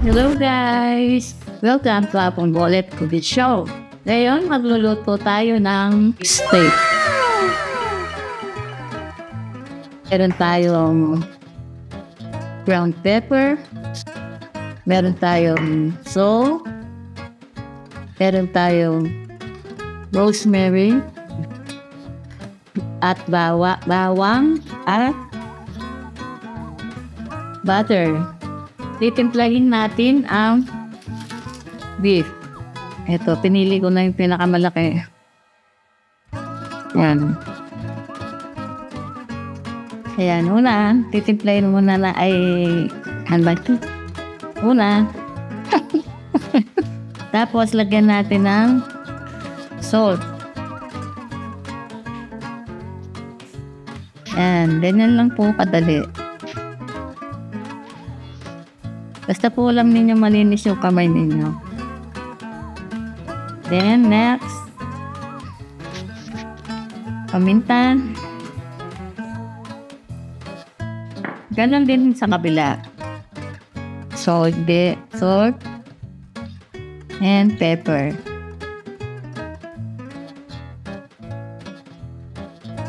Hello guys! Welcome to Apong Wallet Cookingshow. Ngayon, magluluto tayo ng steak. Meron tayong ground pepper. Meron tayong salt. Meron tayong rosemary. At bawang at butter. Titimplahin natin ang beef. Ito, pinili ko na yung pinakamalaki. Yan. Ayan, una, titimplahin muna na ay hanbati. Una. Tapos, lagyan natin ng salt. Yan, ganyan lang po kadali. Basta po alam ninyo malinis yung kamay ninyo. Then, next. Paminta. Ganon din sa kabila. Salt. And pepper.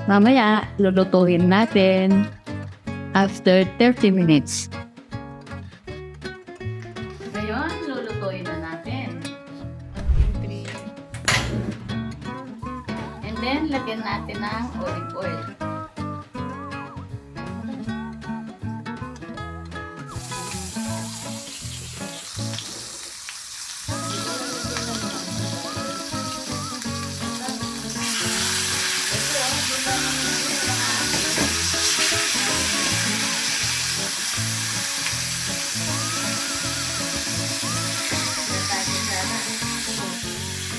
Mamaya, lulutuin natin after 30 minutes. Ngayon, lulutuin na natin. And then, lagyan natin ng olive oil.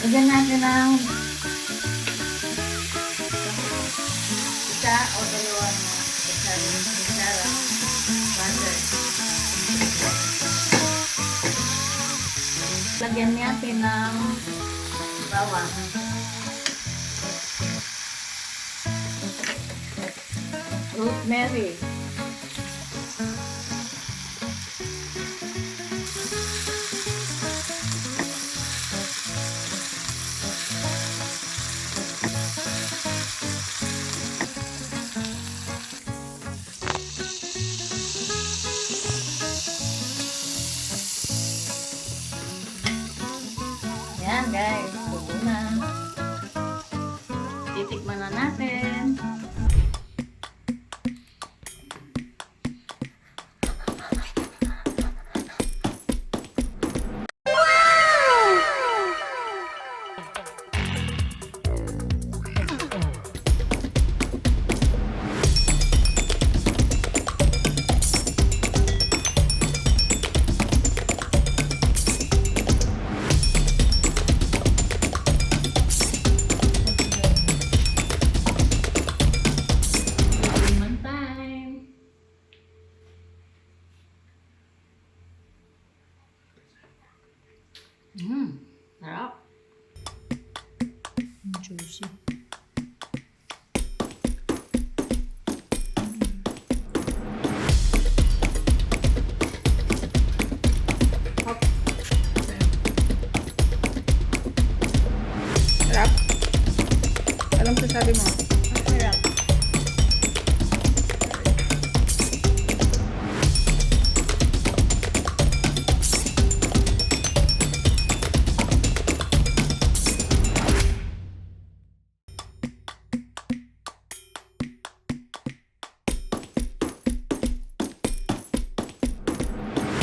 Lagyan natin ng isa o dalawang kutsara butter. Lagyan natin ng bawang. Rosemary. Yan guys.